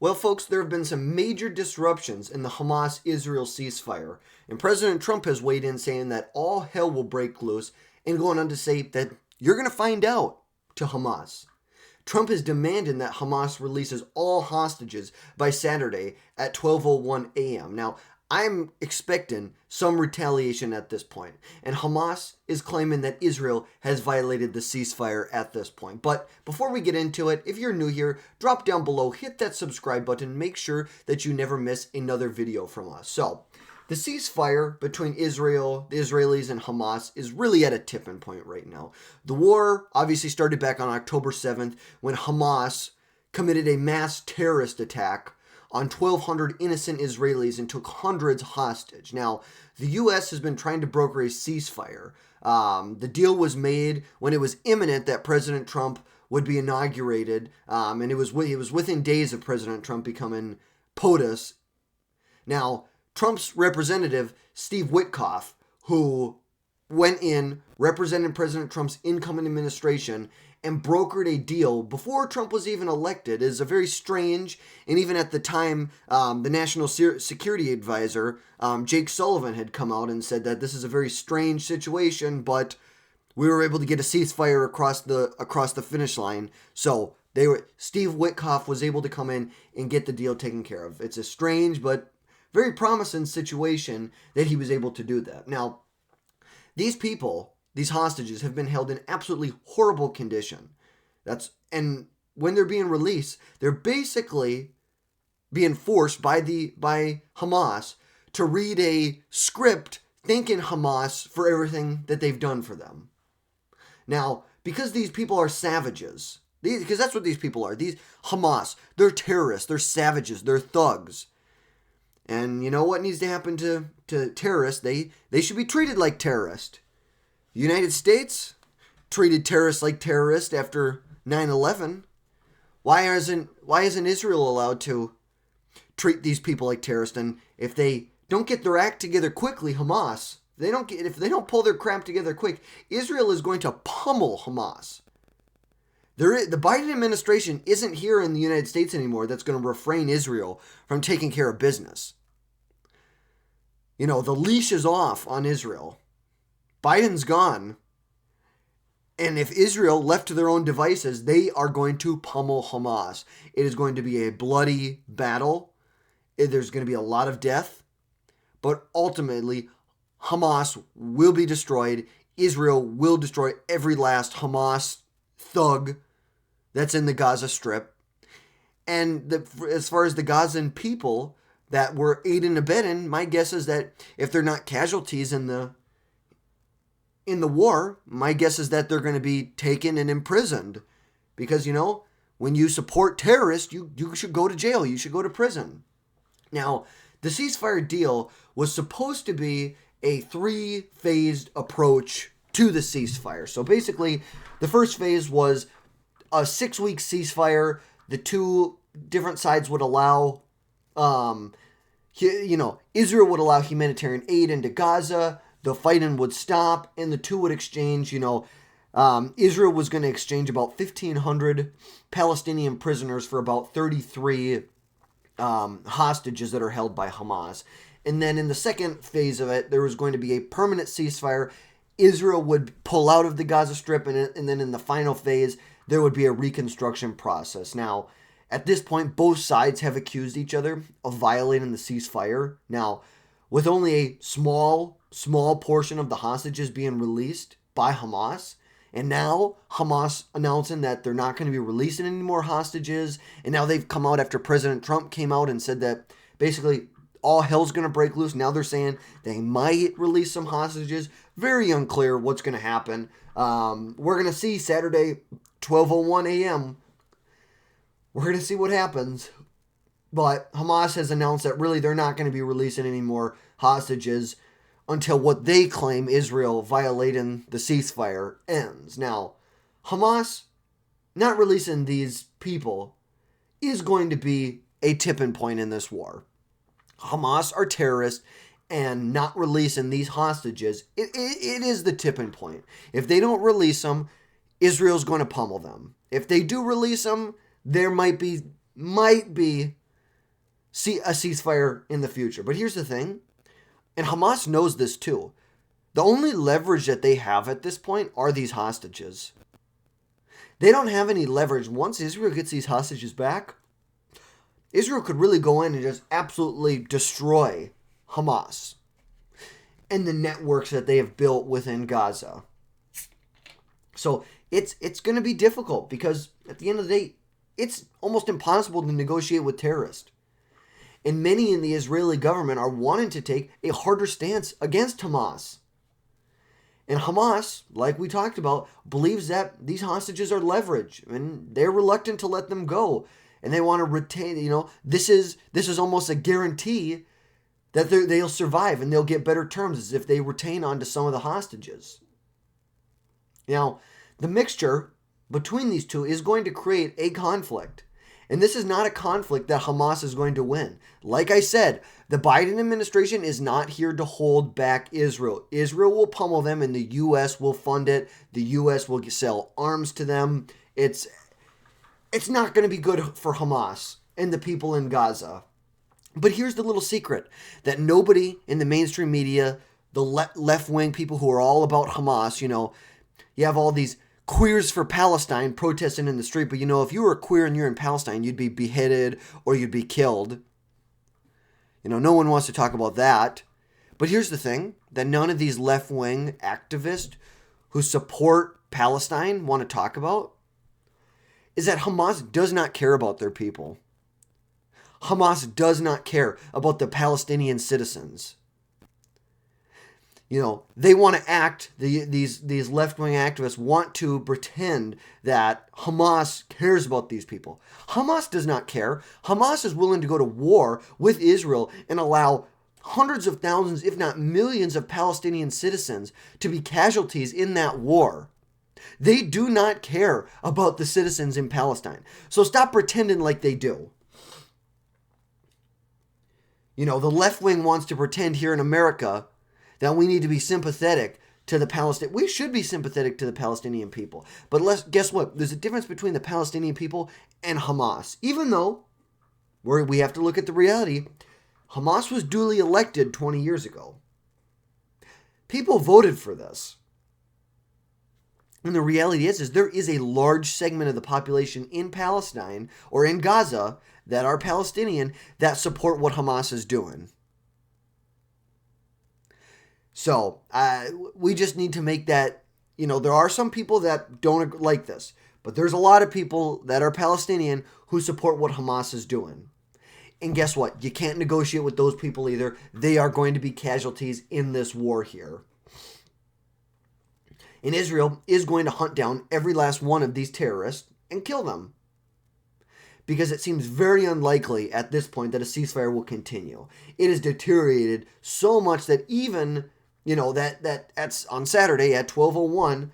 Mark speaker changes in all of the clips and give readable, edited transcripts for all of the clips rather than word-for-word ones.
Speaker 1: Well, folks, there have been some major disruptions in the Hamas-Israel ceasefire, and President Trump has weighed in saying that all hell will break loose and going on to say that you're going to find out to Hamas. Trump is demanding that Hamas releases all hostages by Saturday at 12:01 a.m. Now, I'm expecting some retaliation at this point, and Hamas is claiming that Israel has violated the ceasefire at this point. But before we get into it, if you're new here, drop down below, hit that subscribe button, make sure that you never miss another video from us. So, the ceasefire between Israel, the Israelis, and Hamas is really at a tipping point right now. The war obviously started back on October 7th when Hamas committed a mass terrorist attack on 1,200 innocent Israelis and took hundreds hostage. Now, the U.S. has been trying to broker a ceasefire. The deal was made when it was imminent that President Trump would be inaugurated, and it was within days of President Trump becoming POTUS. Now, Trump's representative, Steve Witkoff, who went in, represented President Trump's incoming administration, and brokered a deal before Trump was even elected, is a very strange, and even at the time, the National Security Advisor, Jake Sullivan, had come out and said that this is a very strange situation, but we were able to get a ceasefire across the finish line. So Steve Witkoff was able to come in and get the deal taken care of. It's a strange but very promising situation that he was able to do that. Now, these people, these hostages, have been held in absolutely horrible condition. And when they're being released, they're basically being forced by Hamas to read a script thanking Hamas for everything that they've done for them. Now, because these people are savages, because that's what these people are. These Hamas, they're terrorists, they're savages, they're thugs. And you know what needs to happen to terrorists? They should be treated like terrorists. The United States treated terrorists like terrorists after 9/11. Why isn't Israel allowed to treat these people like terrorists? And if they don't get their act together quickly, Hamas, if they don't pull their crap together quick, Israel is going to pummel Hamas. The Biden administration isn't here in the United States anymore that's going to refrain Israel from taking care of business. You know, the leash is off on Israel. Biden's gone. And if Israel left to their own devices, they are going to pummel Hamas. It is going to be a bloody battle. There's going to be a lot of death. But ultimately, Hamas will be destroyed. Israel will destroy every last Hamas thug that's in the Gaza Strip. And as far as the Gazan people that were aiding and abetting, my guess is that if they're not casualties in the war, my guess is that they're going to be taken and imprisoned. Because, you know, when you support terrorists, you should go to jail. You should go to prison. Now, the ceasefire deal was supposed to be a 3-phased approach to the ceasefire. So basically, the first phase was a 6-week ceasefire. The two different sides would allow, Israel would allow humanitarian aid into Gaza. The fighting would stop, and the two would exchange, Israel was going to exchange about 1,500 Palestinian prisoners for about 33 hostages that are held by Hamas. And then in the second phase of it, there was going to be a permanent ceasefire. Israel would pull out of the Gaza Strip, and then in the final phase, there would be a reconstruction process. Now, at this point, both sides have accused each other of violating the ceasefire. Now, with only a small portion of the hostages being released by Hamas, and now Hamas announcing that they're not going to be releasing any more hostages, and now they've come out after President Trump came out and said that basically all hell's going to break loose. Now they're saying they might release some hostages. Very unclear what's going to happen. We're going to see Saturday, 12:01 a.m. We're going to see what happens. But Hamas has announced that really they're not going to be releasing any more hostages until what they claim Israel violating the ceasefire ends. Now, Hamas not releasing these people is going to be a tipping point in this war. Hamas are terrorists, and not releasing these hostages, it is the tipping point. If they don't release them, Israel's going to pummel them. If they do release them, there might be see a ceasefire in the future. But here's the thing, and Hamas knows this too. The only leverage that they have at this point are these hostages. They don't have any leverage. Once Israel gets these hostages back, Israel could really go in and just absolutely destroy Hamas and the networks that they have built within Gaza. So it's going to be difficult because at the end of the day, it's almost impossible to negotiate with terrorists. And many in the Israeli government are wanting to take a harder stance against Hamas. And Hamas, like we talked about, believes that these hostages are leverage and they're reluctant to let them go. And they want to retain, this is almost a guarantee that they'll survive and they'll get better terms as if they retain onto some of the hostages. Now, the mixture between these two is going to create a conflict. And this is not a conflict that Hamas is going to win. Like I said, the Biden administration is not here to hold back Israel. Israel will pummel them and the U.S. will fund it. The U.S. will sell arms to them. It's not going to be good for Hamas and the people in Gaza. But here's the little secret that nobody in the mainstream media, the left-wing people who are all about Hamas, you have all these queers for Palestine protesting in the street. But if you were a queer and you're in Palestine, you'd be beheaded or you'd be killed. No one wants to talk about that. But here's the thing that none of these left-wing activists who support Palestine want to talk about is that Hamas does not care about their people. Hamas does not care about the Palestinian citizens. They want to act, these left-wing activists want to pretend that Hamas cares about these people. Hamas does not care. Hamas is willing to go to war with Israel and allow hundreds of thousands, if not millions, of Palestinian citizens to be casualties in that war. They do not care about the citizens in Palestine. So stop pretending like they do. The left wing wants to pretend here in America that we need to be sympathetic to the Palestinian. We should be sympathetic to the Palestinian people. But guess what? There's a difference between the Palestinian people and Hamas. Even though we have to look at the reality, Hamas was duly elected 20 years ago. People voted for this. And the reality is there is a large segment of the population in Palestine or in Gaza that are Palestinian that support what Hamas is doing. So we just need to make that, there are some people that don't like this, but there's a lot of people that are Palestinian who support what Hamas is doing. And guess what? You can't negotiate with those people either. They are going to be casualties in this war here. And Israel is going to hunt down every last one of these terrorists and kill them. Because it seems very unlikely at this point that a ceasefire will continue. It has deteriorated so much that even, that's on Saturday at 12:01,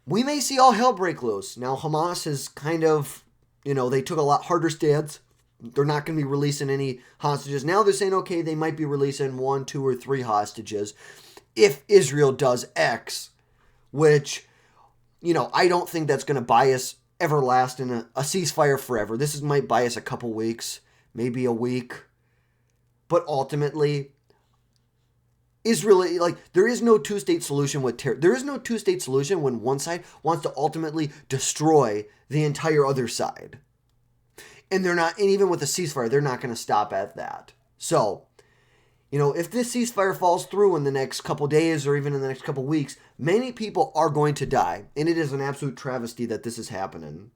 Speaker 1: we may see all hell break loose. Now, Hamas has kind of, they took a lot harder stance. They're not going to be releasing any hostages. Now they're saying, okay, they might be releasing 1, 2, or 3 hostages if Israel does X, which, I don't think that's going to buy us everlasting a ceasefire forever. This might buy us a couple weeks, maybe a week. But ultimately, Israel, there is no two-state solution with terror. There is no two-state solution when one side wants to ultimately destroy the entire other side. And even with a ceasefire, they're not going to stop at that. So, if this ceasefire falls through in the next couple days or even in the next couple weeks, many people are going to die. And it is an absolute travesty that this is happening.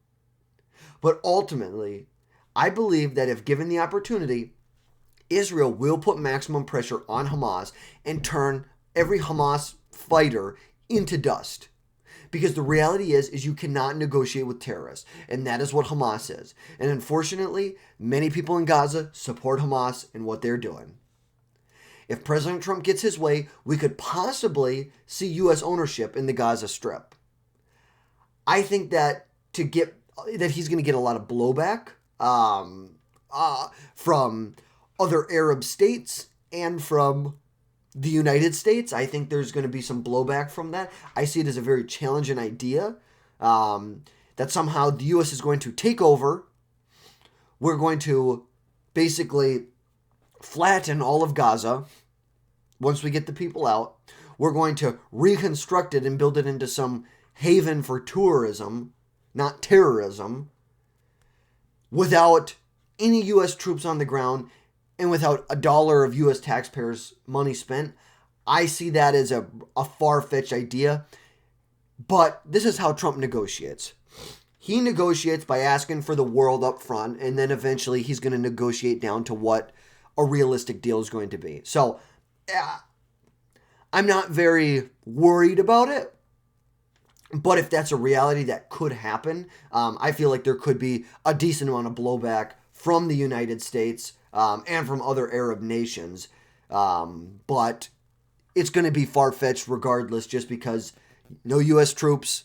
Speaker 1: But ultimately, I believe that if given the opportunity, Israel will put maximum pressure on Hamas and turn every Hamas fighter into dust. Because the reality is you cannot negotiate with terrorists. And that is what Hamas is. And unfortunately, many people in Gaza support Hamas and what they're doing. If President Trump gets his way, we could possibly see U.S. ownership in the Gaza Strip. I think that he's going to get a lot of blowback from other Arab states and from the United States. I think there's going to be some blowback from that. I see it as a very challenging idea that somehow the U.S. is going to take over. We're going to basically flatten all of Gaza. Once we get the people out, we're going to reconstruct it and build it into some haven for tourism, not terrorism, without any U.S. troops on the ground and without a dollar of U.S. taxpayers' money spent. I see that as a far-fetched idea, but this is how Trump negotiates. He negotiates by asking for the world up front, and then eventually he's going to negotiate down to what a realistic deal is going to be. So, I'm not very worried about it, but if that's a reality that could happen, I feel like there could be a decent amount of blowback from the United States and from other Arab nations. But it's going to be far-fetched regardless, just because no U.S. troops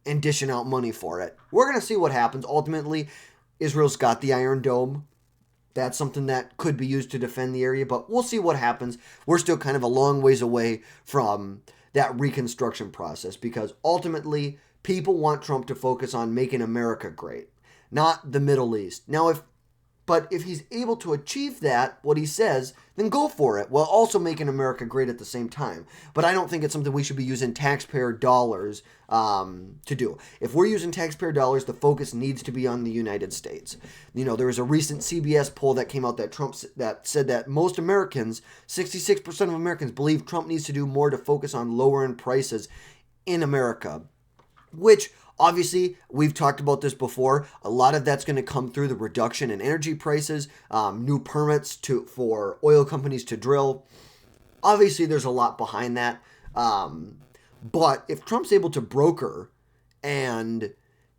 Speaker 1: and dishing out money for it. We're going to see what happens. Ultimately, Israel's got the Iron Dome. That's something that could be used to defend the area, but we'll see what happens. We're still kind of a long ways away from that reconstruction process, because ultimately people want Trump to focus on making America great, not the Middle East. Now, if he's able to achieve that, what he says, then go for it, while also making America great at the same time. But I don't think it's something we should be using taxpayer dollars to do. If we're using taxpayer dollars, the focus needs to be on the United States. There was a recent CBS poll that came out that said that most Americans, 66% of Americans, believe Trump needs to do more to focus on lowering prices in America, which obviously, we've talked about this before. A lot of that's going to come through the reduction in energy prices, new permits for oil companies to drill. Obviously, there's a lot behind that. But if Trump's able to broker, and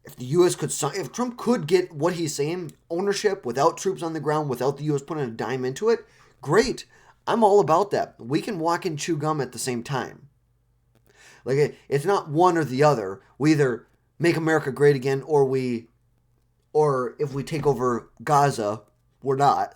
Speaker 1: if the U.S. if Trump could get what he's saying, ownership without troops on the ground, without the U.S. putting a dime into it, great. I'm all about that. We can walk and chew gum at the same time. Like, it's not one or the other. We either make America great again, or if we take over Gaza, we're not.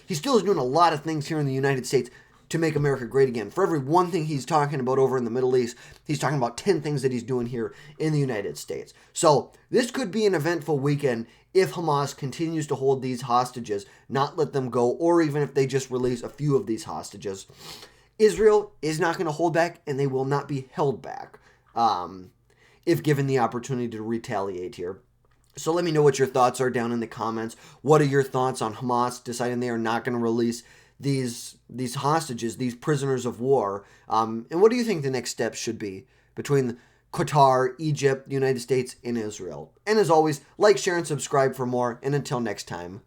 Speaker 1: He still is doing a lot of things here in the United States to make America great again. For every one thing he's talking about over in the Middle East, he's talking about 10 things that he's doing here in the United States. So this could be an eventful weekend if Hamas continues to hold these hostages, not let them go, or even if they just release a few of these hostages. Israel is not going to hold back, and they will not be held back if given the opportunity to retaliate here. So let me know what your thoughts are down in the comments. What are your thoughts on Hamas deciding they are not going to release these hostages, these prisoners of war? And what do you think the next steps should be between Qatar, Egypt, the United States, and Israel? And as always, like, share, and subscribe for more. And until next time.